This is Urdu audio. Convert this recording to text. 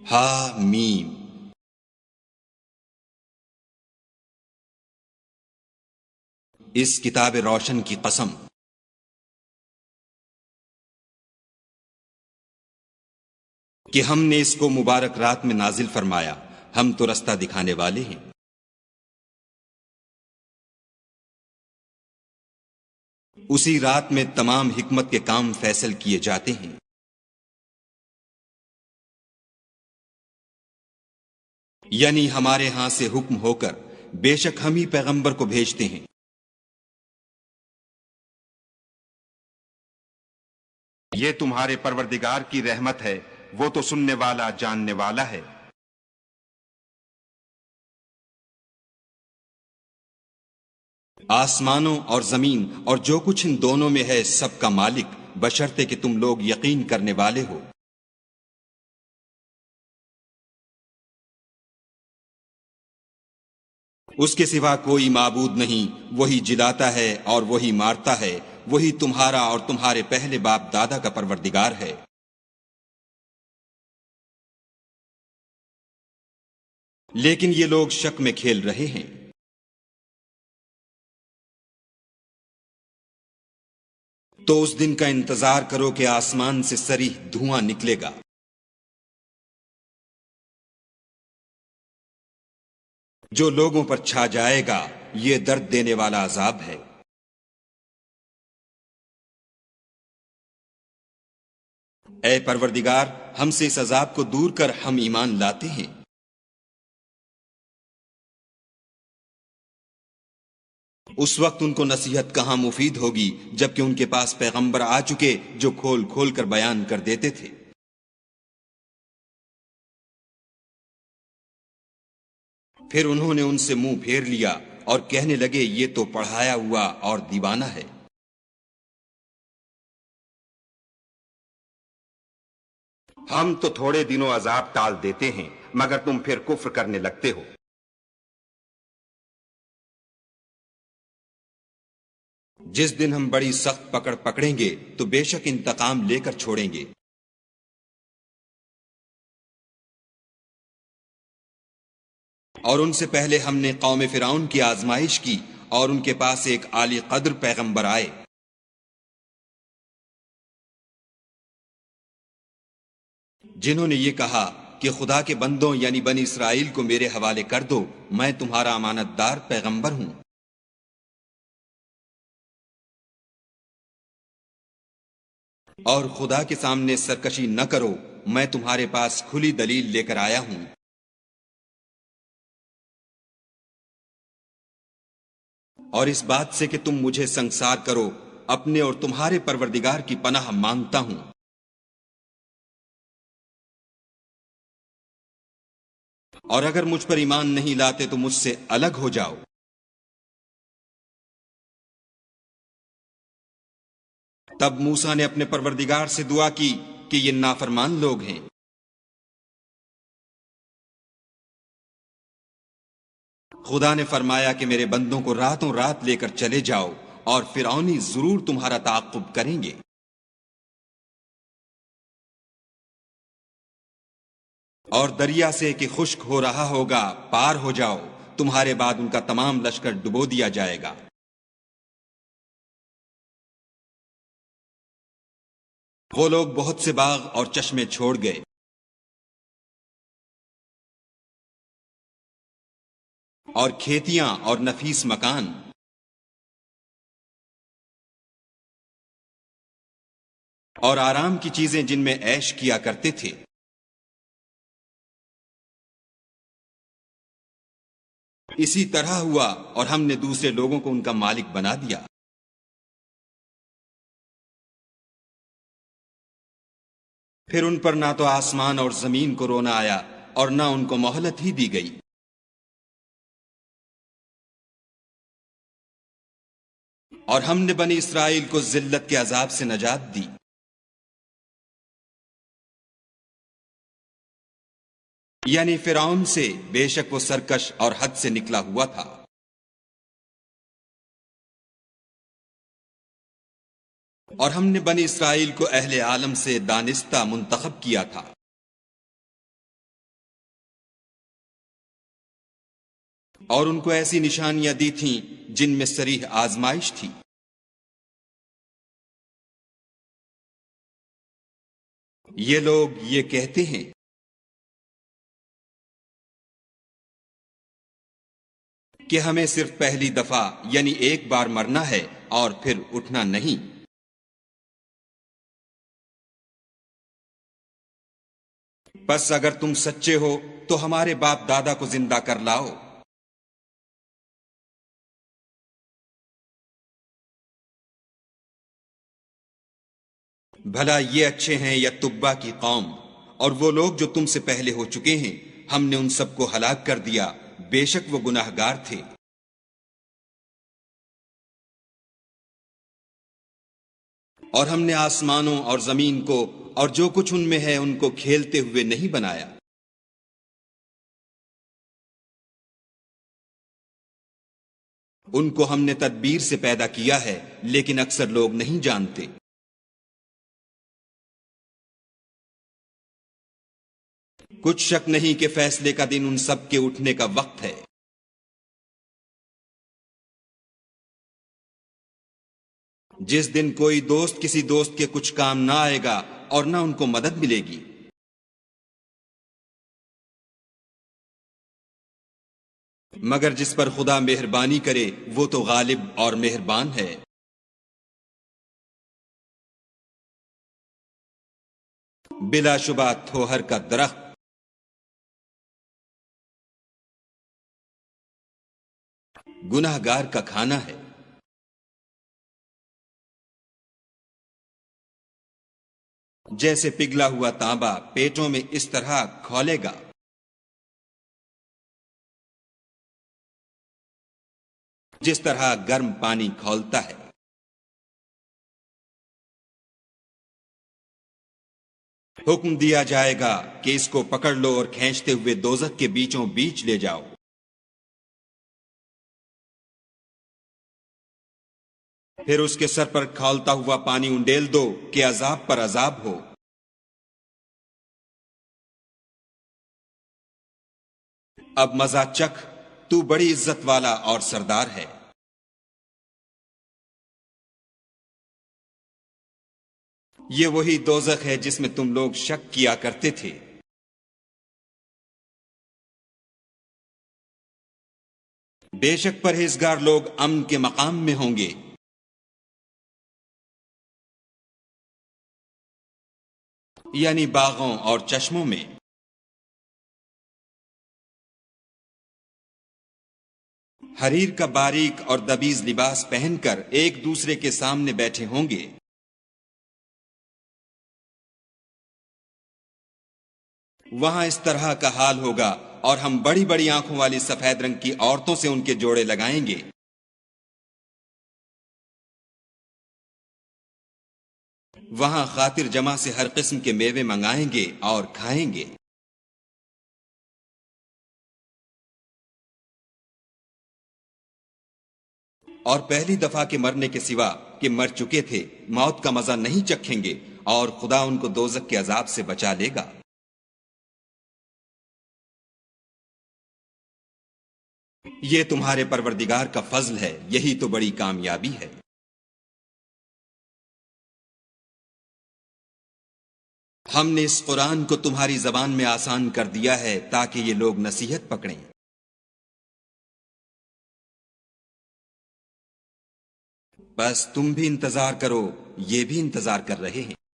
حامیم۔ اس کتاب روشن کی قسم، کہ ہم نے اس کو مبارک رات میں نازل فرمایا، ہم تو رستہ دکھانے والے ہیں۔ اسی رات میں تمام حکمت کے کام فیصل کیے جاتے ہیں۔ یعنی ہمارے ہاں سے حکم ہو کر بے شک ہم ہی پیغمبر کو بھیجتے ہیں۔ یہ تمہارے پروردگار کی رحمت ہے، وہ تو سننے والا جاننے والا ہے۔ آسمانوں اور زمین اور جو کچھ ان دونوں میں ہے سب کا مالک، بشرطے کہ تم لوگ یقین کرنے والے ہو۔ اس کے سوا کوئی معبود نہیں، وہی جلاتا ہے اور وہی مارتا ہے، وہی تمہارا اور تمہارے پہلے باپ دادا کا پروردگار ہے۔ لیکن یہ لوگ شک میں کھیل رہے ہیں۔ تو اس دن کا انتظار کرو کہ آسمان سے صریح دھواں نکلے گا۔ جو لوگوں پر چھا جائے گا، یہ درد دینے والا عذاب ہے۔ اے پروردگار، ہم سے اس عذاب کو دور کر، ہم ایمان لاتے ہیں۔ اس وقت ان کو نصیحت کہاں مفید ہوگی جبکہ ان کے پاس پیغمبر آ چکے جو کھول کھول کر بیان کر دیتے تھے۔ پھر انہوں نے ان سے منہ پھیر لیا اور کہنے لگے یہ تو پڑھایا ہوا اور دیوانہ ہے۔ ہم تو تھوڑے دنوں عذاب ٹال دیتے ہیں، مگر تم پھر کفر کرنے لگتے ہو۔ جس دن ہم بڑی سخت پکڑ پکڑیں گے تو بے شک انتقام لے کر چھوڑیں گے۔ اور ان سے پہلے ہم نے قوم فرعون کی آزمائش کی اور ان کے پاس ایک عالی قدر پیغمبر آئے۔ جنہوں نے یہ کہا کہ خدا کے بندوں یعنی بنی اسرائیل کو میرے حوالے کر دو، میں تمہارا امانت دار پیغمبر ہوں۔ اور خدا کے سامنے سرکشی نہ کرو، میں تمہارے پاس کھلی دلیل لے کر آیا ہوں۔ اور اس بات سے کہ تم مجھے سنگسار کرو، اپنے اور تمہارے پروردگار کی پناہ مانگتا ہوں۔ اور اگر مجھ پر ایمان نہیں لاتے تو مجھ سے الگ ہو جاؤ۔ تب موسیٰ نے اپنے پروردگار سے دعا کی کہ یہ نافرمان لوگ ہیں۔ خدا نے فرمایا کہ میرے بندوں کو راتوں رات لے کر چلے جاؤ، اور فرعونی ضرور تمہارا تعاقب کریں گے۔ اور دریا سے کہ خشک ہو رہا ہوگا پار ہو جاؤ، تمہارے بعد ان کا تمام لشکر ڈبو دیا جائے گا۔ وہ لوگ بہت سے باغ اور چشمے چھوڑ گئے، اور کھیتیاں اور نفیس مکان، اور آرام کی چیزیں جن میں عیش کیا کرتے تھے۔ اسی طرح ہوا اور ہم نے دوسرے لوگوں کو ان کا مالک بنا دیا۔ پھر ان پر نہ تو آسمان اور زمین کو رونا آیا اور نہ ان کو مہلت ہی دی گئی۔ اور ہم نے بنی اسرائیل کو ذلت کے عذاب سے نجات دی۔ یعنی فرعون سے، بے شک وہ سرکش اور حد سے نکلا ہوا تھا۔ اور ہم نے بنی اسرائیل کو اہل عالم سے دانستہ منتخب کیا تھا۔ اور ان کو ایسی نشانیاں دی تھیں جن میں صریح آزمائش تھی۔ یہ لوگ یہ کہتے ہیں کہ ہمیں صرف پہلی دفعہ یعنی ایک بار مرنا ہے اور پھر اٹھنا نہیں۔ بس اگر تم سچے ہو تو ہمارے باپ دادا کو زندہ کر لاؤ۔ بھلا یہ اچھے ہیں یا تبا کی قوم؟ اور وہ لوگ جو تم سے پہلے ہو چکے ہیں ہم نے ان سب کو ہلاک کر دیا، بے شک وہ گناہ گار تھے۔ اور ہم نے آسمانوں اور زمین کو اور جو کچھ ان میں ہے ان کو کھیلتے ہوئے نہیں بنایا۔ ان کو ہم نے تدبیر سے پیدا کیا ہے لیکن اکثر لوگ نہیں جانتے۔ کچھ شک نہیں کہ فیصلے کا دن ان سب کے اٹھنے کا وقت ہے۔ جس دن کوئی دوست کسی دوست کے کچھ کام نہ آئے گا اور نہ ان کو مدد ملے گی۔ مگر جس پر خدا مہربانی کرے وہ تو غالب اور مہربان ہے۔ بلا شبہ تھوہر کا درخت گناہ گار کا کھانا ہے۔ جیسے پگھلا ہوا تانبا پیٹوں میں اس طرح کھولے گا جس طرح گرم پانی کھولتا ہے۔ حکم دیا جائے گا کہ اس کو پکڑ لو اور کھینچتے ہوئے دوزخ کے بیچوں بیچ لے جاؤ۔ پھر اس کے سر پر کھولتا ہوا پانی انڈیل دو کہ عذاب پر عذاب ہو۔ اب مزہ چکھ، تو بڑی عزت والا اور سردار ہے۔ یہ وہی دوزخ ہے جس میں تم لوگ شک کیا کرتے تھے۔ بے شک پرہیزگار لوگ امن کے مقام میں ہوں گے۔ یعنی باغوں اور چشموں میں۔ حریر کا باریک اور دبیز لباس پہن کر ایک دوسرے کے سامنے بیٹھے ہوں گے۔ وہاں اس طرح کا حال ہوگا اور ہم بڑی بڑی آنکھوں والی سفید رنگ کی عورتوں سے ان کے جوڑے لگائیں گے۔ وہاں خاطر جمع سے ہر قسم کے میوے منگائیں گے اور کھائیں گے۔ اور پہلی دفعہ کے مرنے کے سوا کہ مر چکے تھے موت کا مزہ نہیں چکھیں گے اور خدا ان کو دوزخ کے عذاب سے بچا لے گا۔ یہ تمہارے پروردگار کا فضل ہے، یہی تو بڑی کامیابی ہے۔ ہم نے اس قرآن کو تمہاری زبان میں آسان کر دیا ہے تاکہ یہ لوگ نصیحت پکڑیں۔ بس تم بھی انتظار کرو، یہ بھی انتظار کر رہے ہیں۔